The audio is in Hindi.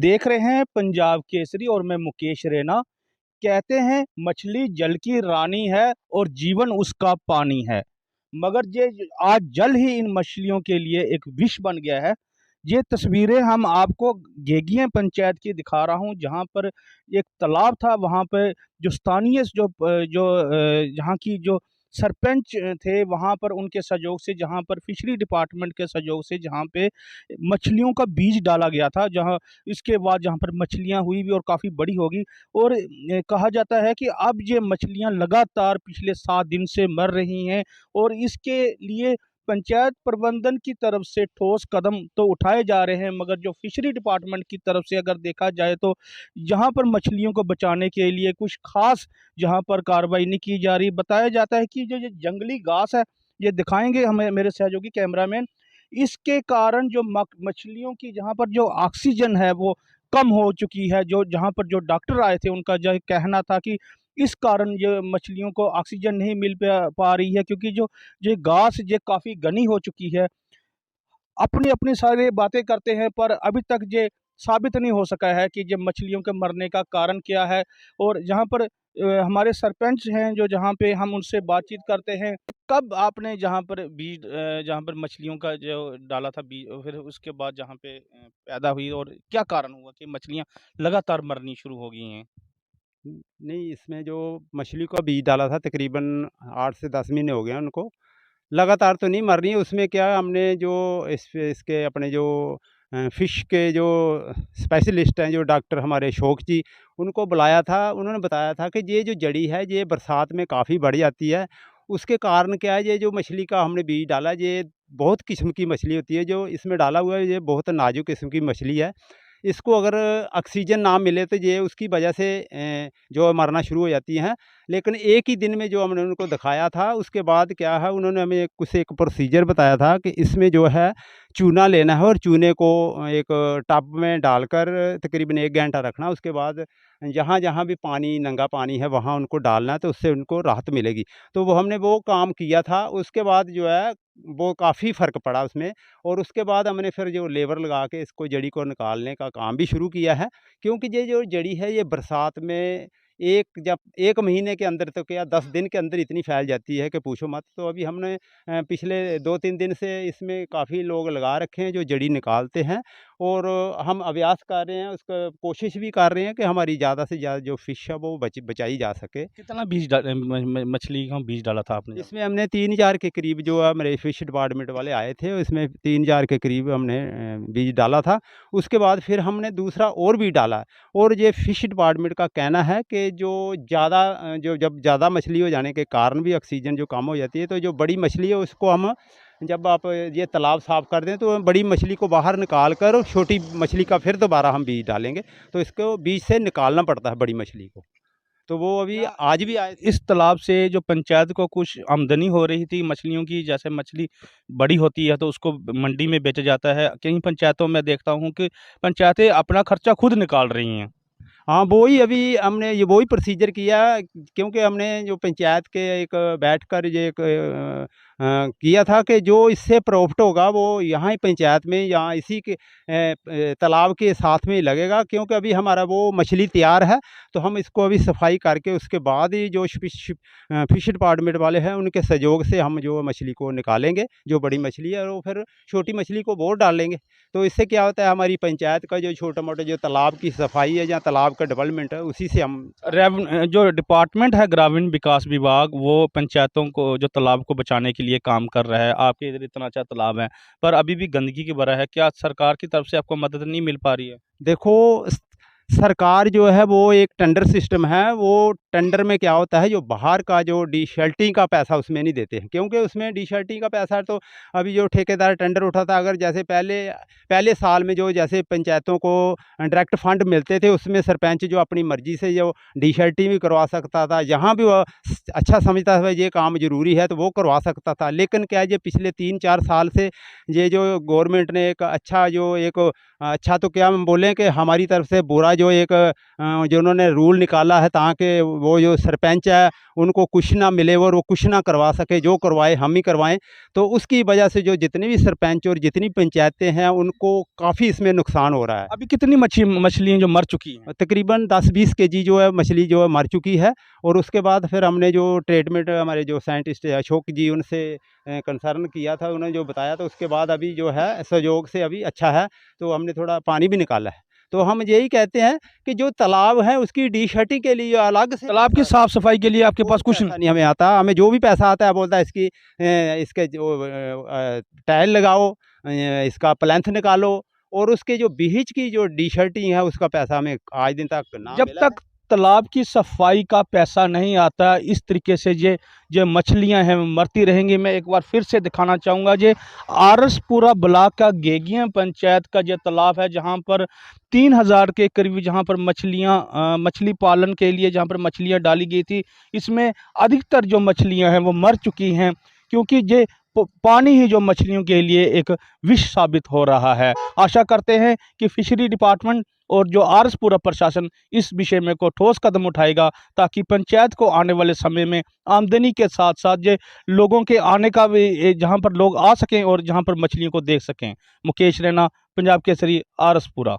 देख रहे हैं पंजाब केसरी और मैं मुकेश रैना। कहते हैं मछली जल की रानी है और जीवन उसका पानी है। मगर ये आज जल ही इन मछलियों के लिए एक विष बन गया है। ये तस्वीरें हम आपको घेगियां पंचायत की दिखा रहा हूं, जहां पर एक तालाब था। वहां पे जो स्थानीय यहाँ की जो सरपंच थे, वहां पर उनके सहयोग से, जहां पर फिशरी डिपार्टमेंट के सहयोग से, जहां पे मछलियों का बीज डाला गया था, जहां इसके बाद जहां पर मछलियां हुई भी और काफ़ी बड़ी होगी। और कहा जाता है कि अब ये मछलियां लगातार पिछले 7 दिन से मर रही हैं और इसके लिए पंचायत प्रबंधन की तरफ से ठोस कदम तो उठाए जा रहे हैं, मगर जो फिशरी डिपार्टमेंट की तरफ से अगर देखा जाए तो यहाँ पर मछलियों को बचाने के लिए कुछ खास यहाँ पर कार्रवाई नहीं की जा रही। बताया जाता है कि जो ये जंगली घास है, ये दिखाएंगे हमें मेरे सहयोगी कैमरामैन, इसके कारण जो मछलियों की जहाँ पर जो ऑक्सीजन है वो कम हो चुकी है। जो जहाँ पर जो डॉक्टर आए थे, उनका जो कहना था कि इस कारण ये मछलियों को ऑक्सीजन नहीं मिल पा रही है, क्योंकि जो ये घास ये काफ़ी घनी हो चुकी है। अपनी अपनी सारी बातें करते हैं, पर अभी तक ये साबित नहीं हो सका है कि ये मछलियों के मरने का कारण क्या है। और जहाँ पर हमारे सरपंच हैं, जो जहाँ पे हम उनसे बातचीत करते हैं, कब आपने जहाँ पर बीज जहाँ पर मछलियों का जो डाला था बीज, फिर उसके बाद जहाँ पे पैदा हुई, और क्या कारण हुआ कि मछलियाँ लगातार मरनी शुरू हो गई हैं? नहीं, इसमें जो मछली का बीज डाला था तकरीबन 8 से 10 महीने हो गए हैं उनको। लगातार तो नहीं मर रही है, उसमें क्या है, हमने जो इसके अपने जो फ़िश के जो स्पेशलिस्ट हैं, जो डॉक्टर हमारे शौक जी, उनको बुलाया था। उन्होंने बताया था कि ये जो जड़ी है, ये बरसात में काफ़ी बढ़ जाती है। उसके कारण क्या है, ये जो मछली का हमने बीज डाला, ये बहुत किस्म की मछली होती है। जो इसमें डाला हुआ है, ये बहुत नाज़ुक किस्म की मछली है। इसको अगर ऑक्सीजन ना मिले तो ये उसकी वजह से जो मरना शुरू हो जाती हैं। लेकिन एक ही दिन में जो हमने उनको दिखाया था, उसके बाद क्या है, उन्होंने हमें कुछ एक प्रोसीजर बताया था कि इसमें जो है चूना लेना है और चूने को एक टब में डालकर तकरीबन 1 घंटा रखना। उसके बाद जहाँ-जहाँ भी पानी, नंगा पानी है, वहाँ उनको डालना है, तो उससे उनको राहत मिलेगी। तो वो हमने वो काम किया था। उसके बाद जो है वो काफ़ी फ़र्क पड़ा उसमें। और उसके बाद हमने फिर जो लेबर लगा के इसको जड़ी को निकालने का काम भी शुरू किया है। क्योंकि ये जो जड़ी है, ये बरसात में जब 1 महीने के अंदर तो क्या 10 दिन के अंदर इतनी फैल जाती है कि पूछो मत। तो अभी हमने पिछले 2-3 दिन से इसमें काफ़ी लोग लगा रखे हैं जो जड़ी निकालते हैं। और हम अभ्यास कर रहे हैं, उसका कोशिश भी कर रहे हैं कि हमारी ज़्यादा से ज़्यादा जो फ़िश है वो बचाई जा सके। कितना बीज मछली का बीज डाला था आपने? इसमें हमने 3,000 के करीब, जो है मेरे फिश डिपार्टमेंट वाले आए थे, इसमें 3,000 के करीब हमने बीज डाला था। उसके बाद फिर हमने दूसरा और भी डाला। और ये फिश डिपार्टमेंट का कहना है कि जो जब ज़्यादा मछली हो जाने के कारण भी ऑक्सीजन जो कम हो जाती है, तो जो बड़ी मछली है उसको हम, जब आप ये तालाब साफ़ कर दें, तो बड़ी मछली को बाहर निकाल कर छोटी मछली का फिर दोबारा हम बीज डालेंगे। तो इसको बीज से निकालना पड़ता है बड़ी मछली को। तो वो अभी क्या आज भी आए थे। इस तालाब से जो पंचायत को कुछ आमदनी हो रही थी मछलियों की? जैसे मछली बड़ी होती है तो उसको मंडी में बेचा जाता है। कई पंचायतों में देखता हूँ कि पंचायतें अपना खर्चा खुद निकाल रही हैं। हाँ, वो ही अभी हमने ये वो ही प्रोसीजर किया। क्योंकि हमने जो पंचायत के एक बैठकर ये एक किया था कि जो इससे प्रॉफ़िट होगा वो यहाँ ही पंचायत में, यहाँ इसी के तालाब के साथ में ही लगेगा। क्योंकि अभी हमारा वो मछली तैयार है, तो हम इसको अभी सफाई करके उसके बाद ही जो फिश डिपार्टमेंट वाले हैं, उनके सहयोग से हम जो मछली को निकालेंगे, जो बड़ी मछली है, और फिर छोटी मछली को वो डालेंगे। तो इससे क्या होता है, हमारी पंचायत का जो छोटा-मोटा जो तालाब की सफाई है या तालाब का डेवलपमेंट है, उसी से हम जो डिपार्टमेंट है ग्रामीण विकास विभाग, वो पंचायतों को जो तालाब को बचाने के लिए काम कर रहा है। आपके इधर इतना अच्छा तालाब है, पर अभी भी गंदगी की भरा है। क्या सरकार की तरफ से आपको मदद नहीं मिल पा रही है? देखो, सरकार जो है वो एक टेंडर सिस्टम है। वो टेंडर में क्या होता है, जो बाहर का जो डीशल्टिंग का पैसा उसमें नहीं देते हैं। क्योंकि उसमें डीशल्टिंग का पैसा तो अभी जो ठेकेदार टेंडर उठाता, अगर जैसे पहले पहले साल में जो जैसे पंचायतों को डायरेक्ट फंड मिलते थे, उसमें सरपंच जो अपनी मर्जी से जो डीशल्टिंग भी करवा सकता था, जहाँ भी वो अच्छा समझता था ये काम ज़रूरी है तो वो करवा सकता था। लेकिन क्या है, ये पिछले 3-4 साल से ये जो गवर्नमेंट ने एक अच्छा जो एक अच्छा तो क्या हम बोलें कि हमारी तरफ से बुरा जो एक जो उन्होंने रूल निकाला है ताकि वो जो सरपंच है उनको कुछ ना मिले और वो कुछ ना करवा सके, जो करवाए हम ही करवाएं। तो उसकी वजह से जो जितने भी सरपंच और जितनी पंचायतें हैं उनको काफ़ी इसमें नुकसान हो रहा है। अभी कितनी मछलियाँ जो मर चुकी हैं? तकरीबन 10-20 केजी जो है मछली जो है मर चुकी है। और उसके बाद फिर हमने जो ट्रीटमेंट हमारे जो साइंटिस्ट है अशोक जी उनसे कंसर्न किया था, उन्होंने जो बताया तो उसके बाद अभी जो है सहयोग से अभी अच्छा है, तो हमने थोड़ा पानी भी निकाला है। तो हम यही कहते हैं कि जो तालाब है उसकी डीशटी के लिए अलग से तालाब की साफ सफाई के लिए आपके पास कुछ पैसा नहीं हमें आता। हमें जो भी पैसा आता है बोलता है इसकी इसके जो टाइल लगाओ, इसका प्लेंथ निकालो, और उसके जो बीच की जो डी-शर्टिंग है उसका पैसा हमें आज दिन तक ना जब मिला है। तक तालाब की सफाई का पैसा नहीं आता, इस तरीके से जो मछलियां हैं मरती रहेंगी। मैं एक बार फिर से दिखाना चाहूँगा, जे आरसपुरा ब्लॉक का गेगियां पंचायत का जो तालाब है, जहां पर 3000 के करीब जहां पर मछली पालन के लिए जहां पर मछलियां डाली गई थी, इसमें अधिकतर जो मछलियां हैं वो मर चुकी हैं, क्योंकि ये पानी ही जो मछलियों के लिए एक विष साबित हो रहा है। आशा करते हैं कि फिशरी डिपार्टमेंट और जो आरसपुरा प्रशासन इस विषय में को ठोस कदम उठाएगा, ताकि पंचायत को आने वाले समय में आमदनी के साथ साथ जो लोगों के आने का भी, जहां पर लोग आ सकें और जहां पर मछलियों को देख सकें। मुकेश रैना, पंजाब केसरी, आरसपुरा।